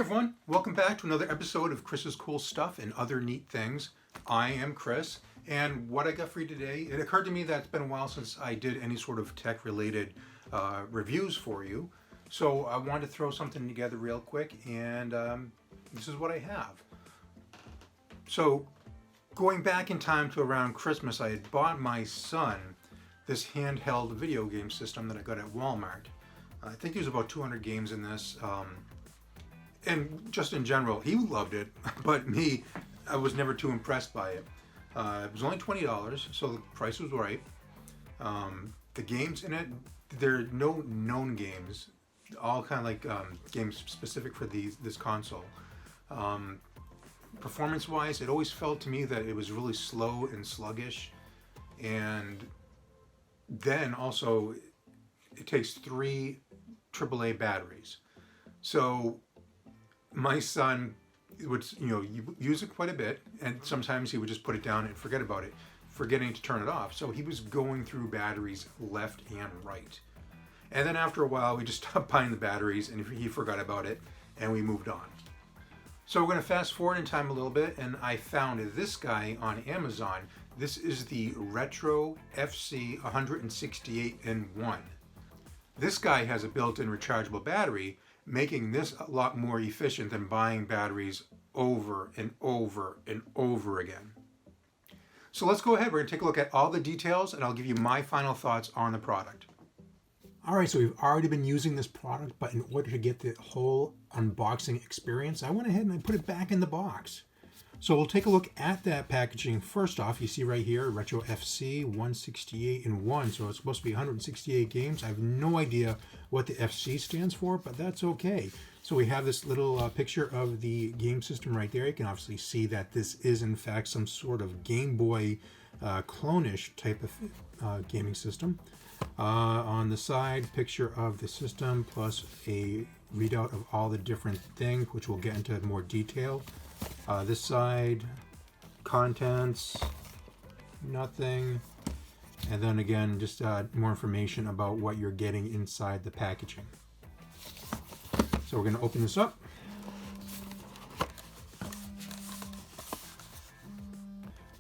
everyone, welcome back to another episode of Chris's Cool Stuff and Other Neat Things. I am Chris, and what I got for you today, it occurred to me that it's been a while since I did any sort of tech-related reviews for you, so I wanted to throw something together real quick, and this is what I have. So, going back in time to around Christmas, I had bought my son this handheld video game system that I got at Walmart. I think there's about 200 games in this. And just in general, he loved it, but me, I was never too impressed by it. It was only $20, so the price was right. The games in it, there are no known games, all kind of like games specific for this console. Performance-wise, it always felt to me that it was really slow and sluggish, and then also it takes 3 AAA batteries. So my son would, use it quite a bit, and sometimes he would just put it down and forget about it, forgetting to turn it off. So he was going through batteries left and right. And then after a while, we just stopped buying the batteries, and he forgot about it, and we moved on. So we're going to fast forward in time a little bit, and I found this guy on Amazon. This is the Retro FC 168 in 1. This guy has a built-in rechargeable battery, making this a lot more efficient than buying batteries over and over and over again. So let's go ahead. We're going to take a look at all the details, and I'll give you my final thoughts on the product. All right, so we've already been using this product, but in order to get the whole unboxing experience, I went ahead and I put it back in the box. So we'll take a look at that packaging. First off, you see right here, Retro FC 168 in 1. So it's supposed to be 168 games. I have no idea what the FC stands for, but that's okay. So we have this little picture of the game system right there. You can obviously see that this is in fact some sort of Game Boy clone-ish type of gaming system. On the side, picture of the system plus a readout of all the different things, which we'll get into more detail. This side, contents, nothing, and then again, just more information about what you're getting inside the packaging. So we're going to open this up.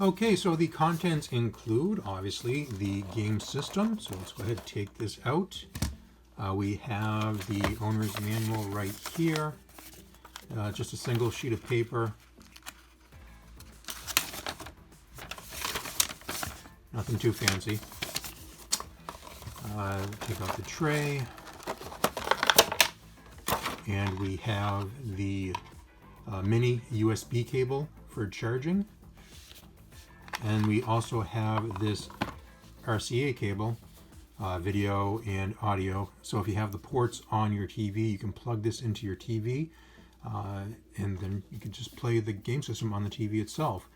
Okay, so the contents include, obviously, the game system. So let's go ahead and take this out. We have the owner's manual right here. Just a single sheet of paper. Nothing too fancy. Take out the tray. And we have the mini USB cable for charging. And we also have this RCA cable, video and audio. So if you have the ports on your TV, you can plug this into your TV. And then you can just play the game system on the TV itself.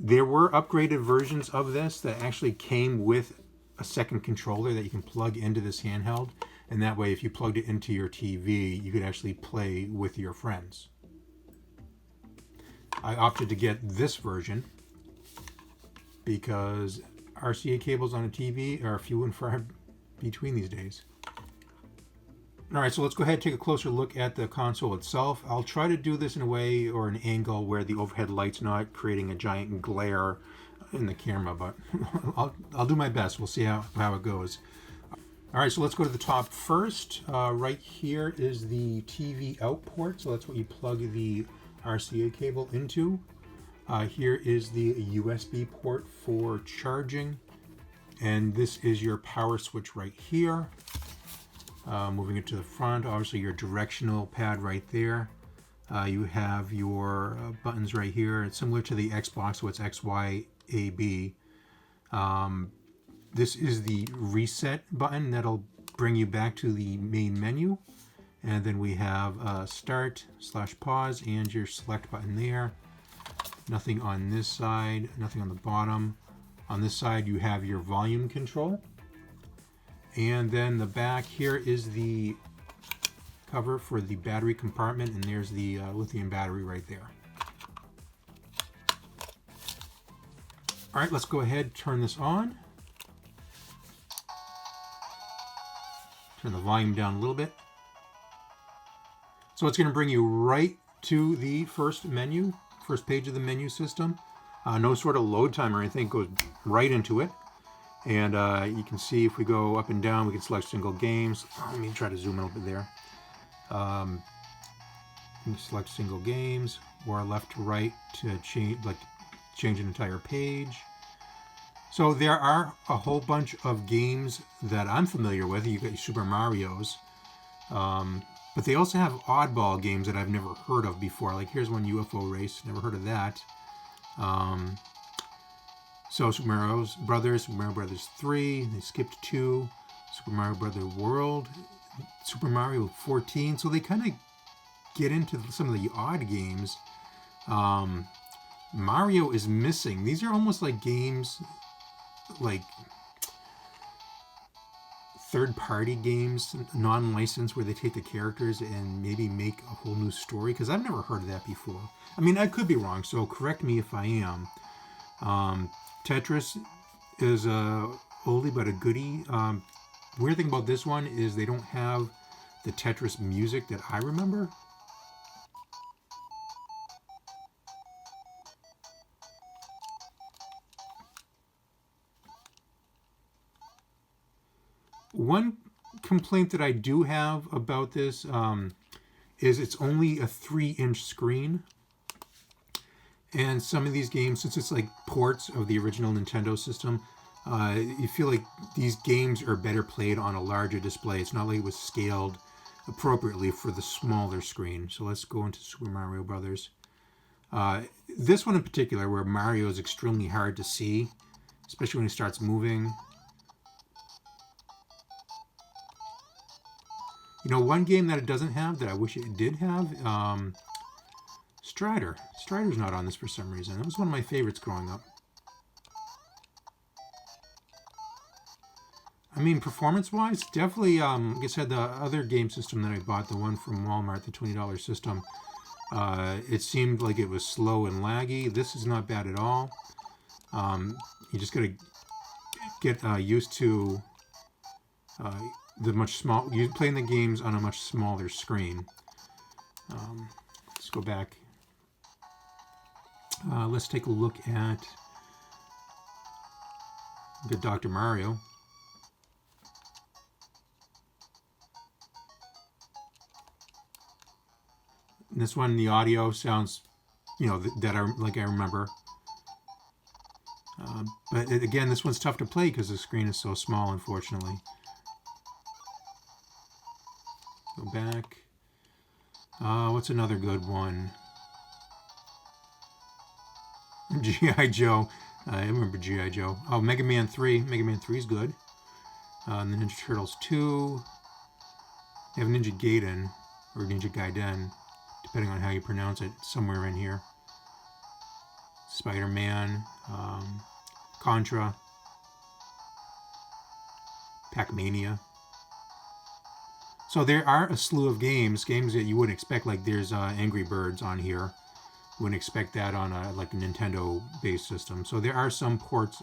There were upgraded versions of this that actually came with a second controller that you can plug into this handheld, and that way if you plugged it into your TV, you could actually play with your friends. I opted to get this version because RCA cables on a TV are few and far between these days. All right, so let's go ahead and take a closer look at the console itself. I'll try to do this in a way or an angle where the overhead light's not creating a giant glare in the camera, but I'll do my best. We'll see how it goes. All right, so let's go to the top first. Right here is the TV out port, so that's what you plug the RCA cable into. Here is the USB port for charging, and this is your power switch right here. Moving it to the front, obviously your directional pad right there. You have your buttons right here. It's similar to the Xbox, so it's X, Y, A, B. This is the reset button that'll bring you back to the main menu. And then we have start / pause and your select button there. Nothing on this side, nothing on the bottom. On this side you have your volume control. And then the back here is the cover for the battery compartment, and there's the lithium battery right there. All right, let's go ahead, turn this on. Turn the volume down a little bit. So it's going to bring you right to the first page of the menu system. No sort of load time or anything, it goes right into it. And you can see if we go up and down, we can select single games. Let me try to zoom in a little bit there. You can select single games, or left to right to change an entire page. So there are a whole bunch of games that I'm familiar with. You got your Super Mario's, but they also have oddball games that I've never heard of before. Like here's one, UFO Race, never heard of that. So Super Mario Brothers, Super Mario Brothers 3, they skipped 2, Super Mario Brother World, Super Mario 14. So they kind of get into some of the odd games. Mario is missing. These are almost like games, like third-party games, non-licensed, where they take the characters and maybe make a whole new story, because I've never heard of that before. I mean, I could be wrong, so correct me if I am. Tetris is a oldie but a goodie. Weird thing about this one is they don't have the Tetris music that I remember. One complaint that I do have about this is it's only a 3-inch screen. And some of these games, since it's like ports of the original Nintendo system, you feel like these games are better played on a larger display. It's not like it was scaled appropriately for the smaller screen. So let's go into Super Mario Brothers. This one in particular, where Mario is extremely hard to see, especially when he starts moving. You know, one game that it doesn't have that I wish it did have, Strider. Strider's not on this for some reason. That was one of my favorites growing up. I mean, performance-wise, definitely, like I said, the other game system that I bought, the one from Walmart, the $20 system, it seemed like it was slow and laggy. This is not bad at all. You just got to get used to you playing the games on a much smaller screen. Let's go back. Let's take a look at Dr. Mario. This one, the audio sounds, you know, that I remember. But again, this one's tough to play because the screen is so small, unfortunately. Go back. What's another good one? G.I. Joe. I remember G.I. Joe. Oh, Mega Man 3. Mega Man 3 is good. And the Ninja Turtles 2. They have Ninja Gaiden, or Ninja Gaiden, depending on how you pronounce it, somewhere in here. Spider-Man. Contra. Pac-Mania. So there are a slew of games that you wouldn't expect. Like there's Angry Birds on here. You wouldn't expect that on like a Nintendo-based system. So there are some ports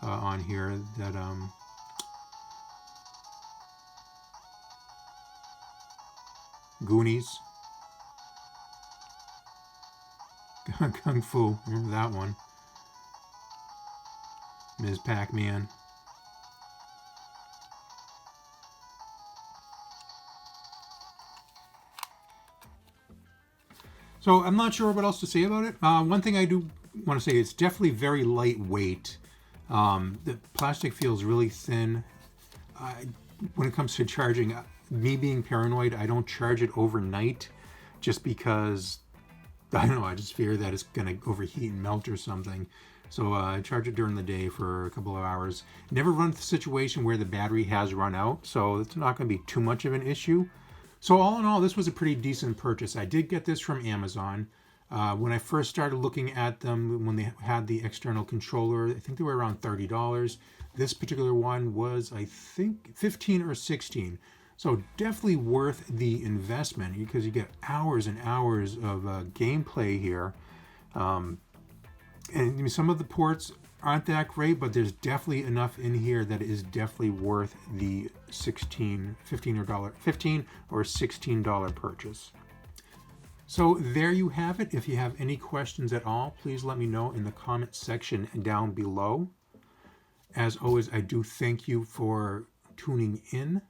on here that Goonies, Kung Fu, remember that one? Ms. Pac-Man. So I'm not sure what else to say about it. One thing I do want to say, it's definitely very lightweight. The plastic feels really thin. When it comes to charging, me being paranoid, I don't charge it overnight just because, I don't know, I just fear that it's going to overheat and melt or something. So I charge it during the day for a couple of hours. Never run into the situation where the battery has run out, so it's not going to be too much of an issue. So all in all, this was a pretty decent purchase. I did get this from Amazon. When I first started looking at them, when they had the external controller, I think they were around $30. This particular one was, I think, $15 or $16. So definitely worth the investment because you get hours and hours of gameplay here. And some of the ports aren't that great, but there's definitely enough in here that is definitely worth the $15 or $16 purchase. So there you have it. If you have any questions at all, please let me know in the comment section down below. As always, I do thank you for tuning in.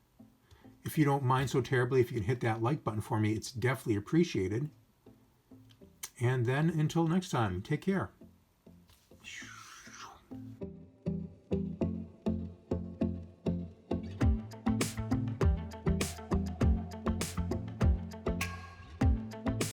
If you don't mind so terribly, if you can hit that like button for me, it's definitely appreciated. And then until next time, take care.